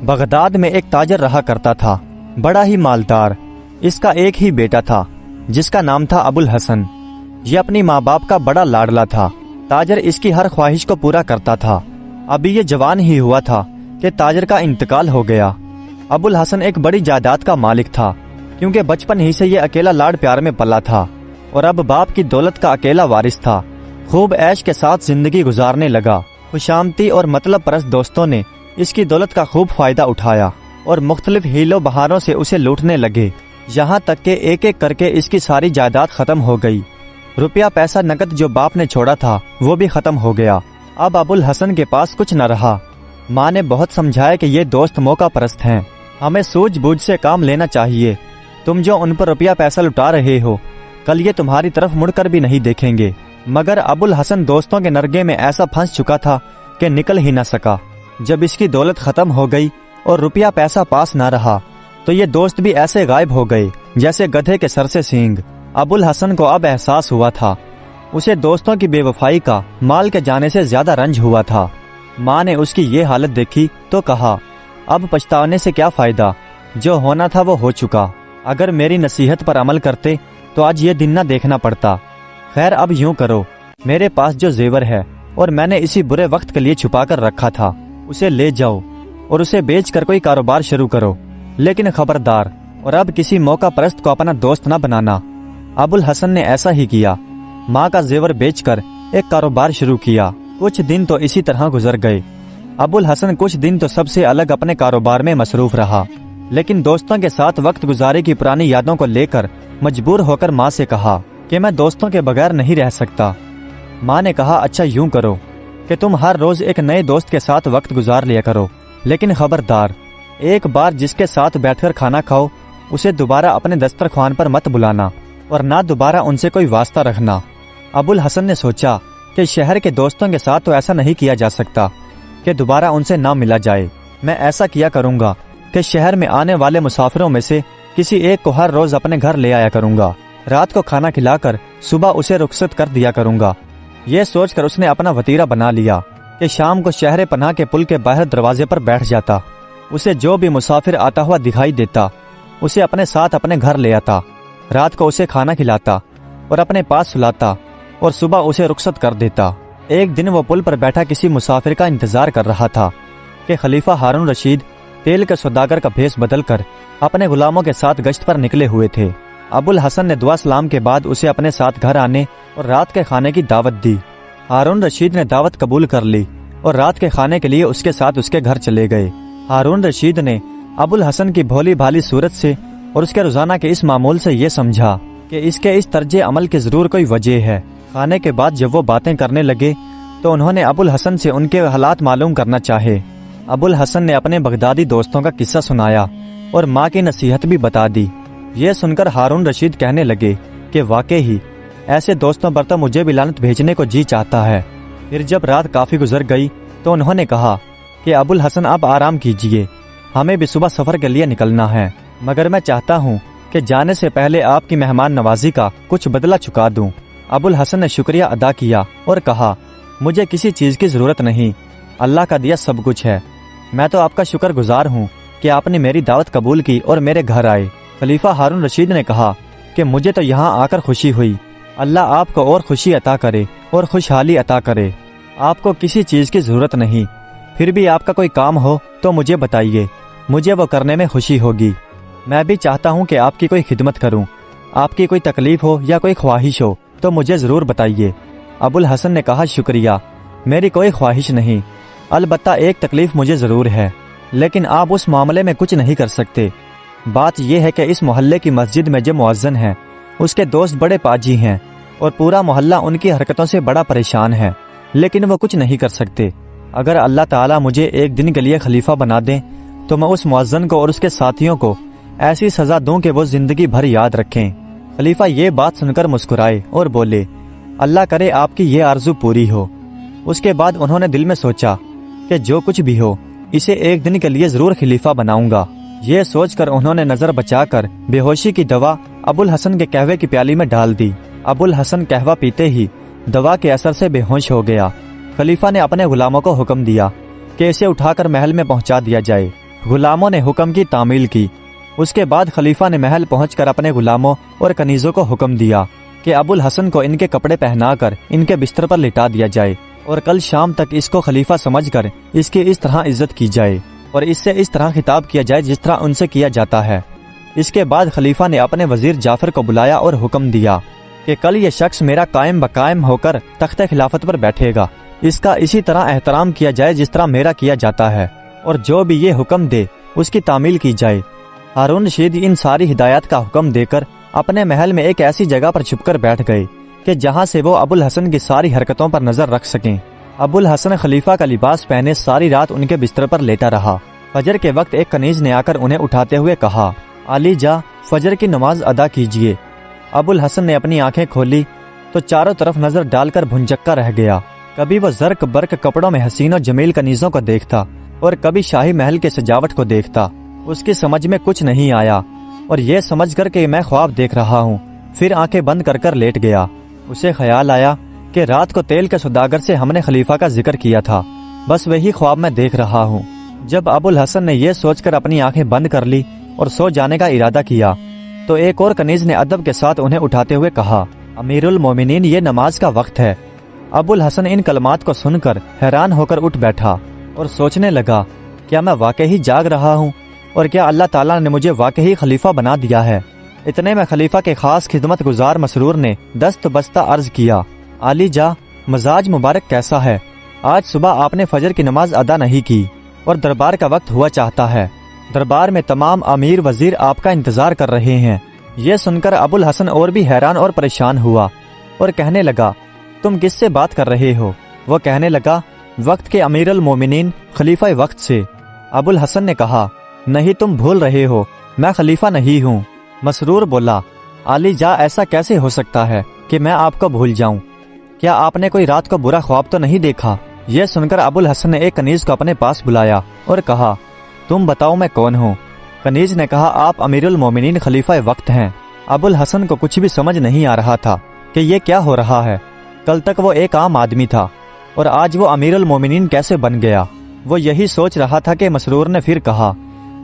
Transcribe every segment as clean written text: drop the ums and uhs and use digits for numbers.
Baghdad میں ایک تاجر رہا کرتا تھا، بڑا ہی مالدار۔ اس کا ایک ہی بیٹا تھا جس کا نام تھا ابو الحسن۔ یہ اپنی ماں باپ کا بڑا لاڈلا تھا۔ تاجر اس کی ہر خواہش کو پورا کرتا تھا۔ ابھی یہ جوان ہی ہوا تھا کہ تاجر کا انتقال ہو گیا۔ ابو الحسن ایک بڑی جائیداد کا مالک تھا، کیونکہ بچپن ہی سے یہ اکیلا لاڈ پیار میں پلا تھا اور اب باپ کی دولت کا اکیلا وارث تھا۔ خوب عیش کے ساتھ زندگی گزارنے لگا۔ خوشامتی اور مطلب پرست دوستوں نے اس کی دولت کا خوب فائدہ اٹھایا اور مختلف ہیلوں بہانوں سے اسے لوٹنے لگے، یہاں تک کہ ایک ایک کر کے اس کی ساری جائیداد ختم ہو گئی۔ روپیہ پیسہ نقد جو باپ نے چھوڑا تھا وہ بھی ختم ہو گیا۔ اب ابو الحسن کے پاس کچھ نہ رہا۔ ماں نے بہت سمجھایا کہ یہ دوست موقع پرست ہیں، ہمیں سوجھ بوجھ سے کام لینا چاہیے۔ تم جو ان پر روپیہ پیسہ لٹا رہے ہو، کل یہ تمہاری طرف مڑ کر بھی نہیں دیکھیں گے۔ مگر ابو الحسن دوستوں کے نرگے میں ایسا پھنس چکا تھا کہ نکل ہی نہ سکا۔ جب اس کی دولت ختم ہو گئی اور روپیہ پیسہ پاس نہ رہا تو یہ دوست بھی ایسے غائب ہو گئے جیسے گدھے کے سر سے سینگ۔ ابو الحسن کو اب احساس ہوا تھا، اسے دوستوں کی بے وفائی کا مال کے جانے سے زیادہ رنج ہوا تھا۔ ماں نے اس کی یہ حالت دیکھی تو کہا، اب پچھتانے سے کیا فائدہ، جو ہونا تھا وہ ہو چکا۔ اگر میری نصیحت پر عمل کرتے تو آج یہ دن نہ دیکھنا پڑتا۔ خیر اب یوں کرو، میرے پاس جو زیور ہے اور میں نے اسی برے وقت کے لیے چھپا کر رکھا تھا، اسے لے جاؤ اور اسے بیچ کر کوئی کاروبار شروع کرو، لیکن خبردار اور اب کسی موقع پرست کو اپنا دوست نہ بنانا۔ ابو الحسن نے ایسا ہی کیا، ماں کا زیور بیچ کر ایک کاروبار شروع کیا۔ کچھ دن تو اسی طرح گزر گئے۔ ابو الحسن کچھ دن تو سب سے الگ اپنے کاروبار میں مصروف رہا، لیکن دوستوں کے ساتھ وقت گزارے کی پرانی یادوں کو لے کر مجبور ہو کر ماں سے کہا کہ میں دوستوں کے بغیر نہیں رہ سکتا۔ ماں نے کہا، اچھا یوں کرو کہ تم ہر روز ایک نئے دوست کے ساتھ وقت گزار لیا کرو، لیکن خبردار، ایک بار جس کے ساتھ بیٹھ کر کھانا کھاؤ اسے دوبارہ اپنے دسترخوان پر مت بلانا اور نہ دوبارہ ان سے کوئی واسطہ رکھنا۔ ابو الحسن نے سوچا کہ شہر کے دوستوں کے ساتھ تو ایسا نہیں کیا جا سکتا کہ دوبارہ ان سے نہ ملا جائے۔ میں ایسا کیا کروں گا کہ شہر میں آنے والے مسافروں میں سے کسی ایک کو ہر روز اپنے گھر لے آیا کروں گا، رات کو کھانا کھلا کر صبح اسے رخصت کر دیا کروں گا۔ یہ سوچ کر اس نے اپنا وتیرہ بنا لیا کہ شام کو شہر پناہ کے پل کے باہر دروازے پر بیٹھ جاتا۔ اسے جو بھی مسافر آتا ہوا دکھائی دیتا اسے اپنے ساتھ اپنے گھر لے آتا، رات کو اسے کھانا کھلاتا اور اپنے پاس سلاتا اور صبح اسے رخصت کر دیتا۔ ایک دن وہ پل پر بیٹھا کسی مسافر کا انتظار کر رہا تھا کہ خلیفہ ہارون رشید تیل کے سوداگر کا بھیس بدل کر اپنے غلاموں کے ساتھ گشت پر نکلے ہوئے تھے۔ ابو الحسن نے دعا سلام کے بعد اسے اپنے ساتھ گھر آنے اور رات کے کھانے کی دعوت دی۔ ہارون رشید نے دعوت قبول کر لی اور رات کے کھانے کے لیے اس کے ساتھ اس کے گھر چلے گئے۔ ہارون رشید نے ابو الحسن کی بھولی بھالی صورت سے اور اس کے روزانہ کے اس معمول سے یہ سمجھا کہ اس کے اس طرز عمل کی ضرور کوئی وجہ ہے۔ کھانے کے بعد جب وہ باتیں کرنے لگے تو انہوں نے ابو الحسن سے ان کے حالات معلوم کرنا چاہے۔ ابو الحسن نے اپنے بغدادی دوستوں کا قصہ سنایا اور ماں کی نصیحت بھی بتا دی۔ یہ سن کر ہارون رشید کہنے لگے کہ واقعی ایسے دوستوں پر تو مجھے بھی لعنت بھیجنے کو جی چاہتا ہے۔ پھر جب رات کافی گزر گئی تو انہوں نے کہا کہ ابو الحسن آپ آرام کیجئے، ہمیں بھی صبح سفر کے لیے نکلنا ہے، مگر میں چاہتا ہوں کہ جانے سے پہلے آپ کی مہمان نوازی کا کچھ بدلہ چکا دوں۔ ابو الحسن نے شکریہ ادا کیا اور کہا، مجھے کسی چیز کی ضرورت نہیں، اللہ کا دیا سب کچھ ہے، میں تو آپ کا شکر گزار ہوں کہ آپ نے میری دعوت قبول کی اور میرے گھر آئے۔ خلیفہ ہارون رشید نے کہا کہ مجھے تو یہاں آ کر خوشی ہوئی، اللہ آپ کو اور خوشی عطا کرے اور خوشحالی عطا کرے۔ آپ کو کسی چیز کی ضرورت نہیں، پھر بھی آپ کا کوئی کام ہو تو مجھے بتائیے، مجھے وہ کرنے میں خوشی ہوگی۔ میں بھی چاہتا ہوں کہ آپ کی کوئی خدمت کروں، آپ کی کوئی تکلیف ہو یا کوئی خواہش ہو تو مجھے ضرور بتائیے۔ ابو الحسن نے کہا، شکریہ، میری کوئی خواہش نہیں، البتہ ایک تکلیف مجھے ضرور ہے، لیکن آپ اس معاملے میں کچھ نہیں کر سکتے۔ بات یہ ہے کہ اس محلے کی مسجد میں جو مؤذن ہے اس کے دوست بڑے پاجی ہیں اور پورا محلہ ان کی حرکتوں سے بڑا پریشان ہے، لیکن وہ کچھ نہیں کر سکتے۔ اگر اللہ تعالیٰ مجھے ایک دن کے لیے خلیفہ بنا دیں تو میں اس مؤذن کو اور اس کے ساتھیوں کو ایسی سزا دوں کہ وہ زندگی بھر یاد رکھیں۔ خلیفہ یہ بات سن کر مسکرائے اور بولے، اللہ کرے آپ کی یہ آرزو پوری ہو۔ اس کے بعد انہوں نے دل میں سوچا کہ جو کچھ بھی ہو اسے ایک دن کے لیے ضرور خلیفہ بناؤں گا۔ یہ سوچ کر انہوں نے نظر بچا کر بے ہوشی کی دوا ابو الحسن کے قہوے کی پیالی میں ڈال دی۔ ابو الحسن قہوہ پیتے ہی دوا کے اثر سے بے ہوش ہو گیا۔ خلیفہ نے اپنے غلاموں کو حکم دیا کہ اسے اٹھا کر محل میں پہنچا دیا جائے۔ غلاموں نے حکم کی تعمیل کی۔ اس کے بعد خلیفہ نے محل پہنچ کر اپنے غلاموں اور کنیزوں کو حکم دیا کہ ابو الحسن کو ان کے کپڑے پہنا کر ان کے بستر پر لٹا دیا جائے اور کل شام تک اس کو خلیفہ سمجھ کر اس کی اس طرح عزت کی جائے اور اس سے اس طرح خطاب کیا جائے جس طرح ان سے کیا جاتا ہے۔ اس کے بعد خلیفہ نے اپنے وزیر جعفر کو بلایا اور حکم دیا کہ کل یہ شخص میرا قائم بقائم ہو کر تخت خلافت پر بیٹھے گا، اس کا اسی طرح احترام کیا جائے جس طرح میرا کیا جاتا ہے، اور جو بھی یہ حکم دے اس کی تعمیل کی جائے۔ ہارون رشید ان ساری ہدایات کا حکم دے کر اپنے محل میں ایک ایسی جگہ پر چھپ کر بیٹھ گئے کہ جہاں سے وہ ابو الحسن کی ساری حرکتوں پر نظر رکھ سکیں۔ ابو الحسن خلیفہ کا لباس پہنے ساری رات ان کے بستر پر لیٹا رہا۔ فجر کے وقت ایک کنیز نے آ کر انہیں اٹھاتے ہوئے کہا، علی جا، فجر کی نماز ادا کیجیے۔ ابو الحسن نے اپنی آنکھیں کھولی تو چاروں طرف نظر ڈال کر بھنجکا رہ گیا۔ کبھی وہ زرق برق کپڑوں میں حسین و جمیل کنیزوں کو دیکھتا اور کبھی شاہی محل کے سجاوٹ کو دیکھتا۔ اس کی سمجھ میں کچھ نہیں آیا اور یہ سمجھ کر کہ میں خواب دیکھ رہا ہوں، پھر آنکھیں بند کر کر لیٹ گیا۔ اسے خیال آیا کہ رات کو تیل کے سوداگر سے ہم نے خلیفہ کا ذکر کیا تھا، بس وہی خواب میں دیکھ رہا ہوں۔ جب ابو الحسن نے یہ سوچ کر اپنی آنکھیں بند کر لی اور سو جانے کا ارادہ کیا تو ایک اور کنیز نے ادب کے ساتھ انہیں اٹھاتے ہوئے کہا، امیر المومنین، یہ نماز کا وقت ہے۔ ابو الحسن ان کلمات کو سن کر حیران ہو کر اٹھ بیٹھا اور سوچنے لگا، کیا میں واقعی جاگ رہا ہوں اور کیا اللہ تعالیٰ نے مجھے واقعی خلیفہ بنا دیا ہے؟ اتنے میں خلیفہ کے خاص خدمت گزار مسرور نے دست بستہ عرض کیا، علی جا، مزاج مبارک کیسا ہے؟ آج صبح آپ نے فجر کی نماز ادا نہیں کی اور دربار کا وقت ہوا چاہتا ہے۔ دربار میں تمام امیر وزیر آپ کا انتظار کر رہے ہیں۔ یہ سن کر ابو الحسن اور بھی حیران اور پریشان ہوا اور کہنے لگا، تم کس سے بات کر رہے ہو؟ وہ کہنے لگا، وقت کے امیر المومنین خلیفہ وقت سے۔ ابو الحسن نے کہا، نہیں، تم بھول رہے ہو، میں خلیفہ نہیں ہوں۔ مسرور بولا، علی جا، ایسا کیسے ہو سکتا ہے کہ میں آپ کو بھول جاؤں؟ کیا آپ نے کوئی رات کو برا خواب تو نہیں دیکھا؟ یہ سن کر ابو الحسن نے ایک کنیز کو اپنے پاس بلایا اور کہا، تم بتاؤ میں کون ہوں؟ کنیز نے کہا، آپ امیر المومنین خلیفہ وقت ہیں۔ ابو الحسن کو کچھ بھی سمجھ نہیں آ رہا تھا کہ یہ کیا ہو رہا ہے۔ کل تک وہ ایک عام آدمی تھا اور آج وہ امیر المومنین کیسے بن گیا؟ وہ یہی سوچ رہا تھا کہ مسرور نے پھر کہا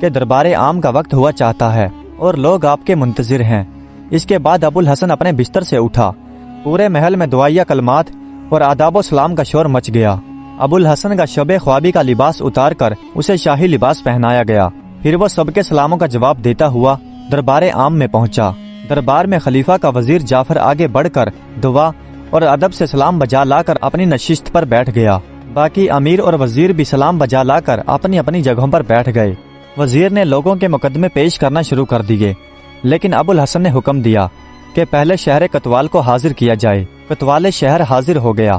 کہ دربار عام کا وقت ہوا چاہتا ہے اور لوگ آپ کے منتظر ہیں۔ اس کے بعد ابو الحسن اپنے بستر سے اٹھا۔ پورے محل میں دعائیہ کلمات اور آداب و سلام کا شور مچ گیا۔ ابو الحسن کا شب خوابی کا لباس اتار کر اسے شاہی لباس پہنایا گیا۔ پھر وہ سب کے سلاموں کا جواب دیتا ہوا دربار عام میں پہنچا۔ دربار میں خلیفہ کا وزیر جعفر آگے بڑھ کر دعا اور ادب سے سلام بجا لا کر اپنی نشست پر بیٹھ گیا۔ باقی امیر اور وزیر بھی سلام بجا لا کر اپنی اپنی جگہوں پر بیٹھ گئے۔ وزیر نے لوگوں کے مقدمے پیش کرنا شروع کر دیے، لیکن ابو الحسن نے حکم دیا کہ پہلے شہر کتوال کو حاضر کیا جائے۔ کتوال شہر حاضر ہو گیا۔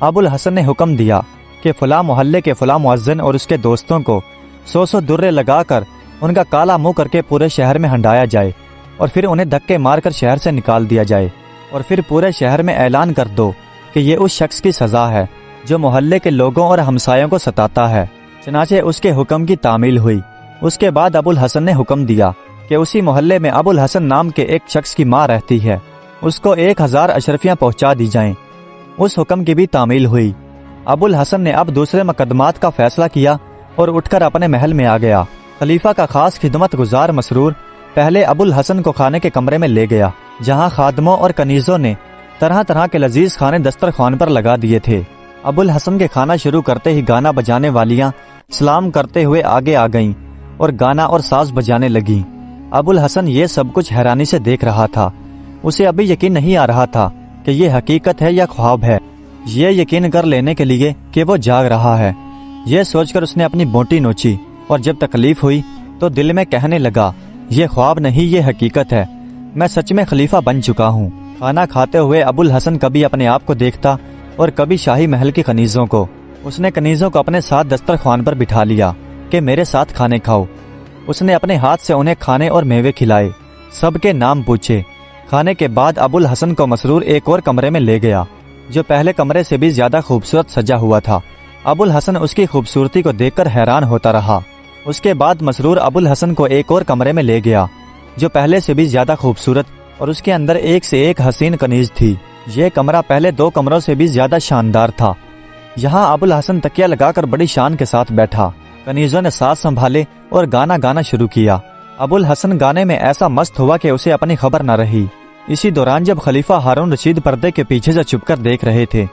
ابو الحسن نے حکم دیا کہ فلاں محلے کے فلاں مؤذن اور اس کے دوستوں کو 100 درے لگا کر ان کا کالا منہ کر کے پورے شہر میں ہنڈایا جائے اور پھر انہیں دھکے مار کر شہر سے نکال دیا جائے، اور پھر پورے شہر میں اعلان کر دو کہ یہ اس شخص کی سزا ہے جو محلے کے لوگوں اور ہمسایوں کو ستاتا ہے۔ چنانچہ اس کے حکم کی تعمیل ہوئی۔ اس کے بعد ابو الحسن نے حکم دیا کہ اسی محلے میں ابو الحسن نام کے ایک شخص کی ماں رہتی ہے، اس کو 1000 اشرفیاں پہنچا دی جائیں۔ اس حکم کی بھی تعمیل ہوئی۔ ابو الحسن نے اب دوسرے مقدمات کا فیصلہ کیا اور اٹھ کر اپنے محل میں آ گیا۔ خلیفہ کا خاص خدمت گزار مسرور پہلے ابو الحسن کو کھانے کے کمرے میں لے گیا، جہاں خادموں اور کنیزوں نے طرح طرح کے لذیذ کھانے دسترخوان پر لگا دیے تھے۔ ابو الحسن کے کھانا شروع کرتے ہی گانا بجانے والیاں سلام کرتے ہوئے آگے آ گئیں اور گانا اور ساز بجانے لگیں۔ ابو الحسن یہ سب کچھ حیرانی سے دیکھ رہا تھا۔ اسے ابھی یقین نہیں آ رہا تھا کہ یہ حقیقت ہے یا خواب ہے۔ یہ یقین کر لینے کے لیے کہ وہ جاگ رہا ہے، یہ سوچ کر اس نے اپنی بونٹی نوچی، اور جب تکلیف ہوئی تو دل میں کہنے لگا، یہ خواب نہیں، یہ حقیقت ہے، میں سچ میں خلیفہ بن چکا ہوں۔ کھانا کھاتے ہوئے ابو الحسن کبھی اپنے آپ کو دیکھتا اور کبھی شاہی محل کی کنیزوں کو۔ اس نے کنیزوں کو اپنے ساتھ دسترخوان پر بٹھا لیا کہ میرے ساتھ کھانے کھاؤ۔ اس نے اپنے ہاتھ سے انہیں کھانے اور میوے کھلائے، سب کے نام پوچھے۔ کھانے کے بعد ابو الحسن کو مسرور ایک اور کمرے میں لے گیا، جو پہلے کمرے سے بھی زیادہ خوبصورت سجا ہوا تھا۔ ابو الحسن اس کی خوبصورتی کو دیکھ کر حیران ہوتا رہا۔ اس کے بعد مسرور ابو الحسن کو ایک اور کمرے میں لے گیا، جو پہلے سے بھی زیادہ خوبصورت اور اس کے اندر ایک سے ایک حسین کنیز تھی۔ یہ کمرہ پہلے 2 کمروں سے بھی زیادہ شاندار تھا۔ یہاں ابو الحسن تکیہ لگا کر بڑی شان کے ساتھ بیٹھا۔ کنیزوں نے ساتھ سنبھالے اور گانا گانا شروع کیا۔ ابوالحسن گانے میں ایسا مست ہوا کہ اسے اپنی خبر نہ رہی۔ اسی دوران جب خلیفہ ہارون رشید پردے کے پیچھے سے چھپ کر دیکھ رہے تھے،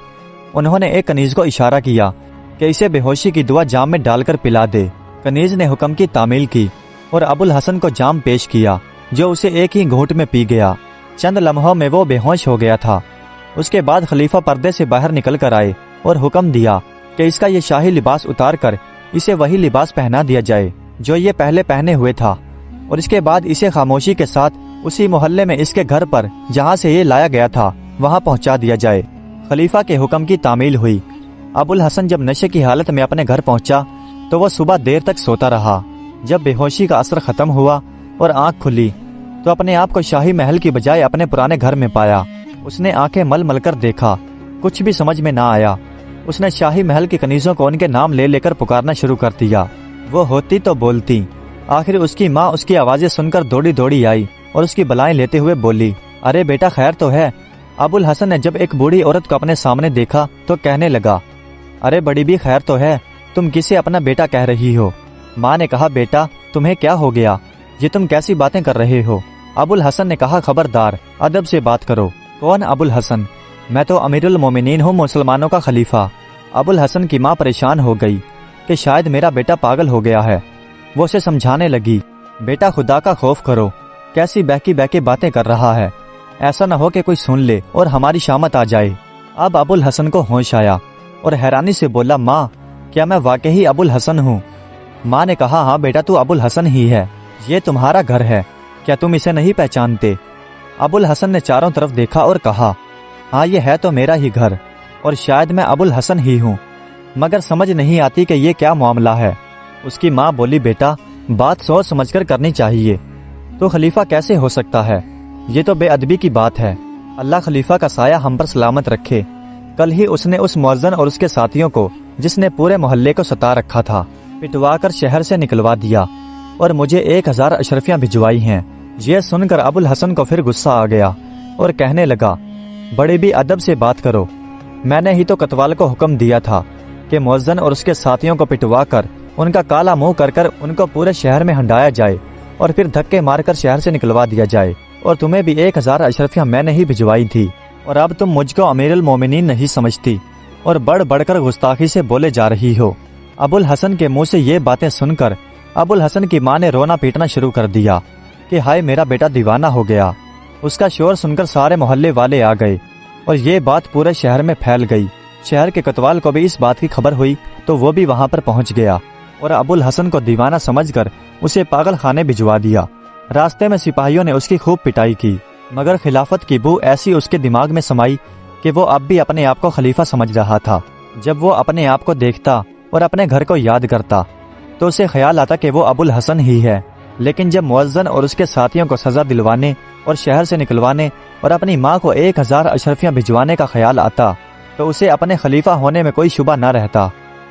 انہوں نے ایک کنیز کو اشارہ کیا کہ اسے بے ہوشی کی دوا جام میں ڈال کر پلا دے۔ کنیز نے حکم کی تعمیل کی اور ابوالحسن کو جام پیش کیا، جو اسے ایک ہی گھونٹ میں پی گیا۔ چند لمحوں میں وہ بے ہوش ہو گیا تھا۔ اس کے بعد خلیفہ پردے سے باہر نکل کر آئے اور حکم دیا کہ اس کا یہ شاہی لباس اتار کر اسے وہی لباس پہنا دیا جائے جو یہ پہلے پہنے ہوئے تھا، اور اس کے بعد اسے خاموشی کے ساتھ اسی محلے میں اس کے گھر پر جہاں سے یہ لایا گیا تھا وہاں پہنچا دیا جائے۔ خلیفہ کے حکم کی تعمیل ہوئی۔ ابوالحسن جب نشے کی حالت میں اپنے گھر پہنچا تو وہ صبح دیر تک سوتا رہا۔ جب بے ہوشی کا اثر ختم ہوا اور آنکھ کھلی تو اپنے آپ کو شاہی محل کی بجائے اپنے پرانے گھر میں پایا۔ اس نے آنکھیں مل مل کر دیکھا، کچھ بھی سمجھ میں نہ آیا۔ اس نے شاہی محل کی کنیزوں کو ان کے نام لے لے کر پکارنا شروع کر دیا۔ وہ ہوتی تو بولتی۔ آخر اس کی ماں اس کی آوازیں سن کر دوڑی دوڑی آئی اور اس کی بلائیں لیتے ہوئے بولی، ارے بیٹا خیر تو ہے؟ ابوالحسن نے جب ایک بوڑھی عورت کو اپنے سامنے دیکھا تو کہنے لگا، ارے بڑی بھی خیر تو ہے؟ تم کسے اپنا بیٹا کہہ رہی ہو؟ ماں نے کہا، بیٹا تمہیں کیا ہو گیا؟ یہ تم کیسی باتیں کر رہے ہو؟ ابوالحسن نے کہا، خبردار، ادب سے بات کرو۔ کون ابوالحسن؟ میں تو امیر المومنین ہوں، مسلمانوں کا خلیفہ۔ ابوالحسن کی ماں پریشان ہو گئی کہ شاید میرا بیٹا پاگل ہو گیا ہے۔ وہ اسے سمجھانے لگی، بیٹا خدا کا خوف کرو، کیسی بہکی بہکی باتیں کر رہا ہے، ایسا نہ ہو کہ کوئی سن لے اور ہماری شامت آ جائے۔ اب ابوالحسن کو ہوش آیا اور حیرانی سے بولا، ماں کیا میں واقعی ابوالحسن ہوں؟ ماں نے کہا، ہاں بیٹا تو ابوالحسن ہی ہے، یہ تمہارا گھر ہے، کیا تم اسے نہیں پہچانتے؟ ابوالحسن نے چاروں طرف دیکھا اور کہا، ہاں یہ ہے تو میرا ہی گھر اور شاید میں ابوالحسن ہی ہوں، مگر سمجھ نہیں آتی کہ یہ کیا معاملہ ہے۔ اس کی ماں بولی، بیٹا بات سوچ سمجھ کر کرنی چاہیے، تو خلیفہ کیسے ہو سکتا ہے؟ یہ تو بے ادبی کی بات ہے۔ اللہ خلیفہ کا سایہ ہم پر سلامت رکھے۔ کل ہی اس نے اس مؤذن اور اس کے ساتھیوں کو، جس نے پورے محلے کو ستا رکھا تھا، پٹوا کر شہر سے نکلوا دیا اور مجھے 1000 اشرفیاں بھجوائی ہیں۔ یہ سن کر ابوالحسن کو پھر غصہ آ گیا اور کہنے لگا، بڑے بھی ادب سے بات کرو، میں نے ہی تو کتوال کو حکم دیا تھا کہ مؤذن اور اس کے ساتھیوں کو پٹوا کر ان کا کالا منہ کر کر ان کو پورے شہر میں ہنڈایا جائے اور پھر دھکے مار کر شہر سے نکلوا دیا جائے، اور تمہیں بھی 1000 اشرفیاں میں نے ہی بھجوائی تھی، اور اب تم مجھ کو امیر المومنین نہیں سمجھتی اور بڑھ بڑھ کر گستاخی سے بولے جا رہی ہو۔ ابوالحسن کے منہ سے یہ باتیں سن کر ابوالحسن کی ماں نے رونا پیٹنا شروع کر دیا کہ ہائے میرا بیٹا دیوانہ ہو گیا۔ اس کا شور سن کر سارے محلے والے آ گئے اور یہ بات پورے شہر میں پھیل گئی۔ شہر کے کتوال کو بھی اس بات کی خبر ہوئی تو وہ بھی وہاں پر پہنچ گیا اور ابوالحسن کو دیوانہ سمجھ کر اسے پاگل خانے بھجوا دیا۔ راستے میں سپاہیوں نے اس کی خوب پٹائی کی، مگر خلافت کی بو ایسی اس کے دماغ میں سمائی کہ وہ اب بھی اپنے آپ کو خلیفہ سمجھ رہا تھا۔ جب وہ اپنے آپ کو دیکھتا اور اپنے گھر کو یاد کرتا تو اسے خیال آتا کہ وہ ابوالحسن ہی ہے، لیکن جب مؤذن اور اس کے ساتھیوں کو سزا دلوانے اور شہر سے نکلوانے اور اپنی ماں کو 1000 اشرفیاں بھجوانے کا خیال آتا تو اسے اپنے خلیفہ ہونے میں کوئی شبہ نہ رہتا۔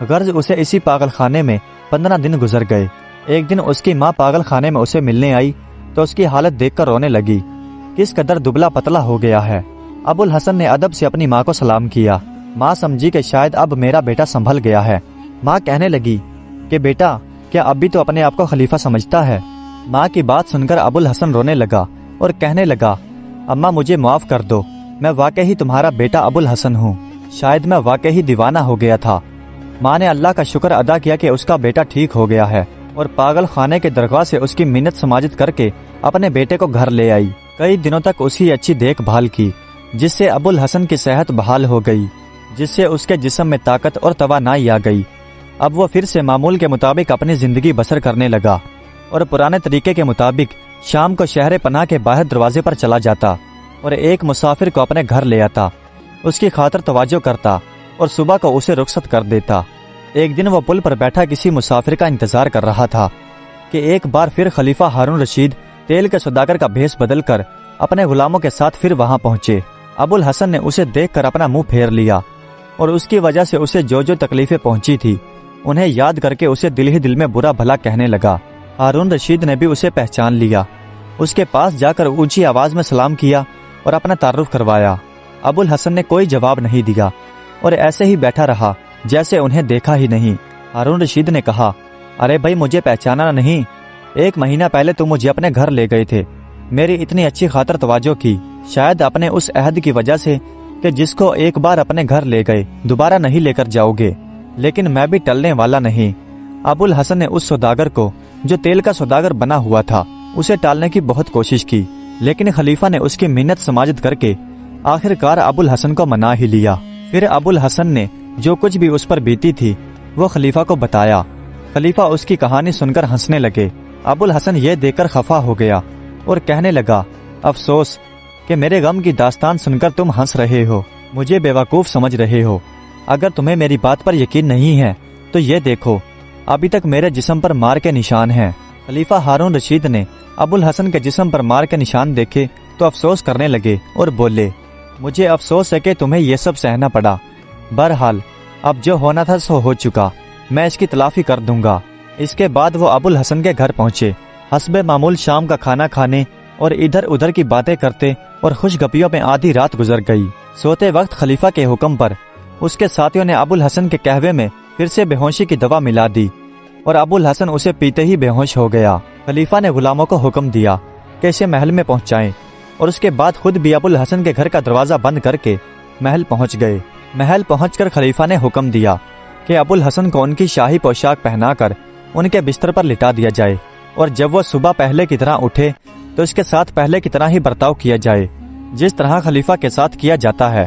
غرض اسے اسی پاگل خانے میں 15 دن گزر گئے۔ ایک دن اس کی ماں پاگل خانے میں اسے ملنے آئی تو اس کی حالت دیکھ کر رونے لگی، کس قدر دبلا پتلا ہو گیا ہے۔ ابوالحسن نے ادب سے اپنی ماں کو سلام کیا۔ ماں سمجھی کہ شاید اب میرا بیٹا سنبھل گیا ہے۔ ماں کہنے لگی کہ بیٹا کیا اب بھی تو اپنے آپ کو خلیفہ سمجھتا ہے؟ ماں کی بات سن کر ابوالحسن رونے لگا اور کہنے لگا، اماں مجھے معاف کر دو، میں واقعی تمہارا بیٹا ابوالحسن ہوں، شاید میں واقعی دیوانہ ہو گیا تھا۔ ماں نے اللہ کا شکر ادا کیا کہ اس کا بیٹا ٹھیک ہو گیا ہے اور پاگل خانے کے درگاہ سے اس کی منت سماجت کر کے اپنے بیٹے کو گھر لے آئی۔ کئی دنوں تک اس کی اچھی دیکھ بھال کی، جس سے ابوالحسن کی صحت بحال ہو گئی، جس سے اس کے جسم میں طاقت اور توانائی آ گئی۔ اب وہ پھر سے معمول کے مطابق اپنی زندگی بسر کرنے لگا اور پرانے طریقے کے مطابق شام کو شہر پناہ کے باہر دروازے پر چلا جاتا اور ایک مسافر کو اپنے گھر لے آتا، اس کی خاطر توجہ کرتا اور صبح کو اسے رخصت کر دیتا۔ ایک دن وہ پل پر بیٹھا کسی مسافر کا انتظار کر رہا تھا کہ ایک بار پھر خلیفہ ہارون رشید تیل کے سوداگر کا بھیس بدل کر اپنے غلاموں کے ساتھ پھر وہاں پہنچے۔ ابوالحسن نے اسے دیکھ کر اپنا منہ پھیر لیا اور اس کی وجہ سے اسے جو جو تکلیفیں پہنچی تھی انہیں یاد کر کے اسے دل ہی دل میں برا بھلا کہنے لگا۔ ہارون رشید نے بھی اسے پہچان لیا، اس کے پاس جا کر اونچی آواز میں سلام کیا اور اپنا تعارف کروایا۔ ابوالحسن نے کوئی جواب نہیں دیا اور ایسے ہی بیٹھا رہا جیسے انہیں دیکھا ہی نہیں۔ ہارون رشید نے کہا، ارے بھائی مجھے پہچانا نہیں؟ 1 مہینہ پہلے تم مجھے اپنے گھر لے گئے تھے، میری اتنی اچھی خاطر توجہ کی، شاید اپنے اس عہد کی وجہ سے کہ جس کو ایک بار اپنے گھر لے گئے دوبارہ نہیں لے کر جاؤ گے، لیکن میں بھی ٹلنے والا نہیں۔ ابو الحسن نے اس سوداگر کو جو تیل کا سوداگر بنا ہوا تھا اسے ٹالنے کی بہت کوشش کی، لیکن خلیفہ نے اس کی منت سماجت کر کے آخر کار ابو الحسن کو منا ہی لیا۔ پھر ابو الحسن نے جو کچھ بھی اس پر بیتی تھی وہ خلیفہ کو بتایا۔ خلیفہ اس کی کہانی سن کر ہنسنے لگے۔ ابو الحسن یہ دیکھ کر خفا ہو گیا اور کہنے لگا، افسوس کہ میرے غم کی داستان سن کر تم ہنس رہے ہو، مجھے بیوقوف سمجھ رہے ہو۔ اگر تمہیں میری بات پر یقین نہیں ہے تو یہ دیکھو، ابھی تک میرے جسم پر مار کے نشان ہیں۔ خلیفہ ہارون رشید نے ابو الحسن کے جسم پر مار کے نشان دیکھے تو افسوس کرنے لگے اور بولے، مجھے افسوس ہے کہ تمہیں یہ سب سہنا پڑا۔ بہرحال اب جو ہونا تھا سو ہو چکا، میں اس کی تلافی کر دوں گا۔ اس کے بعد وہ ابو الحسن کے گھر پہنچے۔ حسب معمول شام کا کھانا کھانے اور ادھر ادھر کی باتیں کرتے اور خوش گپیوں میں آدھی رات گزر گئی۔ سوتے وقت خلیفہ کے حکم پر اس کے ساتھیوں نے ابو الحسن کے قہوے میں پھر سے بے ہوشی کی دوا ملا دی اور ابو الحسن اسے پیتے ہی بے ہوش ہو گیا۔ خلیفہ نے غلاموں کو حکم دیا کہ اسے محل میں پہنچائیں اور اس کے بعد خود بھی ابو الحسن کے گھر کا دروازہ بند کر کے محل پہنچ گئے۔ محل پہنچ کر خلیفہ نے حکم دیا کہ ابو الحسن کو ان کی شاہی پوشاک پہنا کر ان کے بستر پر لٹا دیا جائے، اور جب وہ صبح پہلے کی طرح اٹھے تو اس کے ساتھ پہلے کی طرح ہی برتاؤ کیا جائے جس طرح خلیفہ کے ساتھ کیا جاتا ہے،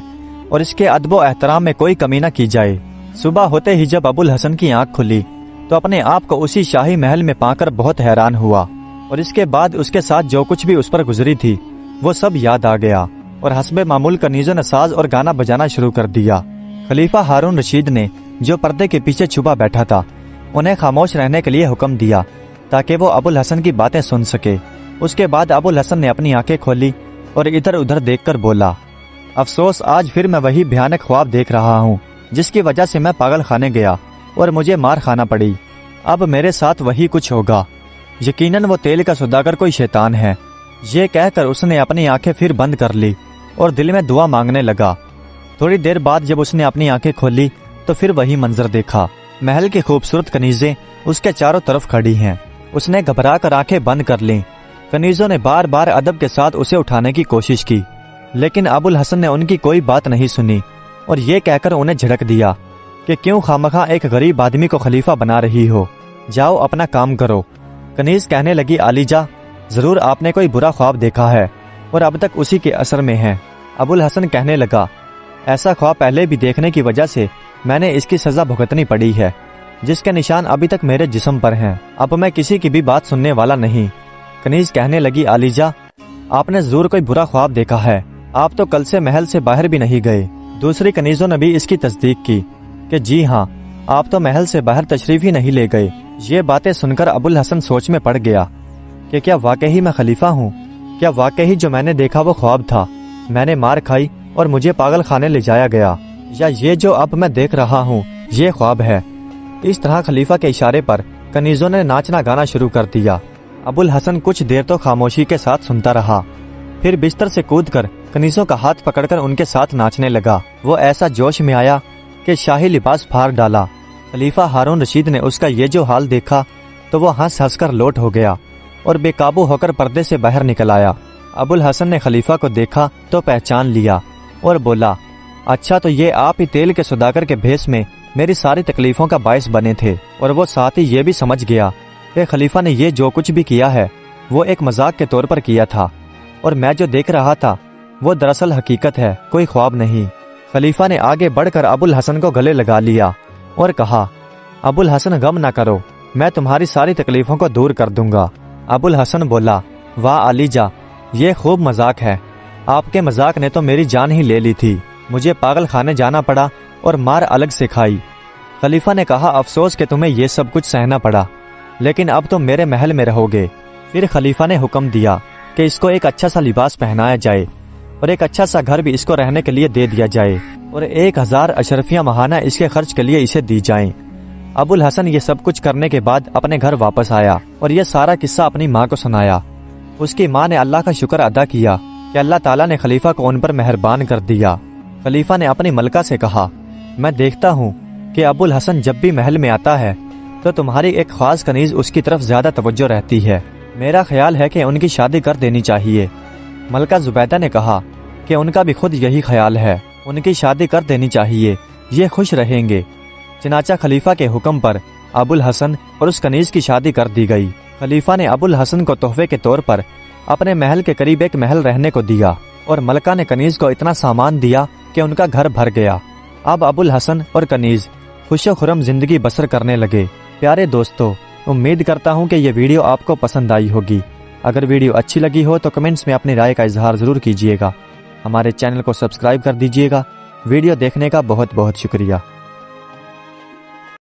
اور اس کے ادب و احترام میں کوئی کمی نہ کی جائے۔ صبح ہوتے ہی جب ابو الحسن کی آنکھ کھلی تو اپنے آپ کو اسی شاہی محل میں پا کر بہت حیران ہوا، اور اس کے بعد اس کے ساتھ جو کچھ بھی اس پر گزری تھی وہ سب یاد آ گیا، اور حسب معمول کنیزوں نے ساز اور گانا بجانا شروع کر دیا۔ خلیفہ ہارون رشید نے جو پردے کے پیچھے چھپا بیٹھا تھا انہیں خاموش رہنے کے لیے حکم دیا تاکہ وہ ابو الحسن کی باتیں سن سکے۔ اس کے بعد ابو الحسن نے اپنی آنکھیں کھولی اور ادھر ادھر دیکھ کر بولا، افسوس آج پھر میں وہی بھیانک خواب دیکھ رہا ہوں جس کی وجہ سے میں پاگل خانے گیا اور مجھے مار کھانا پڑی۔ اب میرے ساتھ وہی کچھ ہوگا، یقیناً وہ تیل کا سوداگر کوئی شیطان ہے۔ یہ کہہ کر اس نے اپنی آنکھیں پھر بند کر لی اور دل میں دعا مانگنے لگا۔ تھوڑی دیر بعد جب اس نے اپنی آنکھیں کھولی تو پھر وہی منظر دیکھا۔ محل کی خوبصورت کنیزیں اس کے چاروں طرف کھڑی ہیں۔ اس نے گھبرا کر آنکھیں بند کر لیں۔ کنیزوں نے بار بار ادب کے ساتھ اسے اٹھانے کی کوشش کی، لیکن ابو الحسن نے ان کی کوئی بات نہیں سنی اور یہ کہہ کر انہیں جھڑک دیا کہ کیوں خامخواہ ایک غریب آدمی کو خلیفہ بنا رہی ہو، جاؤ اپنا کام کرو۔ کنیز کہنے لگی، عالیجا ضرور آپ نے کوئی برا خواب دیکھا ہے اور اب تک اسی کے اثر میں ہیں۔ ابو الحسن کہنے لگا، ایسا خواب پہلے بھی دیکھنے کی وجہ سے میں نے اس کی سزا بھگتنی پڑی ہے جس کے نشان ابھی تک میرے جسم پر ہیں۔ اب میں کسی کی بھی بات سننے والا نہیں۔ کنیز کہنے لگی، عالیجا آپ نے ضرور کوئی برا خواب دیکھا ہے، آپ تو کل سے محل سے باہر بھی نہیں گئے۔ دوسری کنیزوں نے بھی اس کی تصدیق کی کہ جی ہاں، آپ تو محل سے باہر تشریف ہی نہیں لے گئے۔ یہ باتیں سن کر ابو الحسن سوچ میں پڑ گیا کہ کیا واقعی میں خلیفہ ہوں؟ کیا واقعی جو میں نے دیکھا وہ خواب تھا؟ میں نے مار کھائی اور مجھے پاگل خانے لے جایا گیا، یا یہ جو اب میں دیکھ رہا ہوں یہ خواب ہے؟ اس طرح خلیفہ کے اشارے پر کنیزوں نے ناچنا گانا شروع کر دیا۔ ابو الحسن کچھ دیر تو خاموشی کے ساتھ سنتا رہا، پھر بستر سے کود کر کنیزوں کا ہاتھ پکڑ کر ان کے ساتھ ناچنے لگا۔ وہ ایسا جوش میں آیا کہ شاہی لباس پھاڑ ڈالا۔ خلیفہ ہارون رشید نے اس کا یہ جو حال دیکھا تو وہ ہنس ہنس کر لوٹ ہو گیا اور بے قابو ہو کر پردے سے باہر نکل آیا۔ ابو الحسن نے خلیفہ کو دیکھا تو پہچان لیا اور بولا، اچھا تو یہ آپ ہی تیل کے سوداگر کے بھیس میں میری ساری تکلیفوں کا باعث بنے تھے۔ اور وہ ساتھ ہی یہ بھی سمجھ گیا کہ خلیفہ نے یہ جو کچھ بھی کیا ہے وہ ایک مذاق کے طور پر کیا تھا، اور میں جو دیکھ رہا تھا وہ دراصل حقیقت ہے، کوئی خواب نہیں۔ خلیفہ نے آگے بڑھ کر ابو الحسن کو گلے لگا لیا اور کہا، ابو الحسن غم نہ کرو، میں تمہاری ساری تکلیفوں کو دور کر دوں گا۔ ابو الحسن بولا، واہ عالیجا یہ خوب مذاق ہے، آپ کے مذاق نے تو میری جان ہی لے لی تھی، مجھے پاگل خانے جانا پڑا اور مار الگ سے کھائی۔ خلیفہ نے کہا، افسوس کہ تمہیں یہ سب کچھ سہنا پڑا، لیکن اب تم میرے محل میں رہو گے۔ پھر خلیفہ نے حکم دیا کہ اس کو ایک اچھا سا لباس پہنایا جائے اور ایک اچھا سا گھر بھی اس کو رہنے کے لیے دے دیا جائے، اور 1000 اشرفیاں ماہانہ اس کے خرچ کے لیے اسے دی جائیں۔ ابو الحسن یہ سب کچھ کرنے کے بعد اپنے گھر واپس آیا اور یہ سارا قصہ اپنی ماں کو سنایا۔ اس کی ماں نے اللہ کا شکر ادا کیا کہ اللہ تعالیٰ نے خلیفہ کو ان پر مہربان کر دیا۔ خلیفہ نے اپنی ملکہ سے کہا، میں دیکھتا ہوں کہ ابو الحسن جب بھی محل میں آتا ہے تو تمہاری ایک خاص کنیز اس کی طرف زیادہ توجہ رہتی ہے۔ میرا خیال ہے کہ ان کی شادی کر دینی چاہیے۔ ملکہ زبیدہ نے کہا کہ ان کا بھی خود یہی خیال ہے، ان کی شادی کر دینی چاہیے، یہ خوش رہیں گے۔ چنانچہ خلیفہ کے حکم پر ابو الحسن اور اس کنیز کی شادی کر دی گئی۔ خلیفہ نے ابو الحسن کو تحفے کے طور پر اپنے محل کے قریب ایک محل رہنے کو دیا اور ملکہ نے کنیز کو اتنا سامان دیا کہ ان کا گھر بھر گیا۔ اب ابو الحسن اور کنیز خوش و خرم زندگی بسر کرنے لگے۔ پیارے دوستو، امید کرتا ہوں کہ یہ ویڈیو آپ کو پسند آئی ہوگی۔ اگر ویڈیو اچھی لگی ہو تو کمنٹس میں اپنی رائے کا اظہار ضرور کیجیے گا۔ ہمارے چینل کو سبسکرائب کر دیجیے گا۔ ویڈیو دیکھنے کا بہت بہت شکریہ۔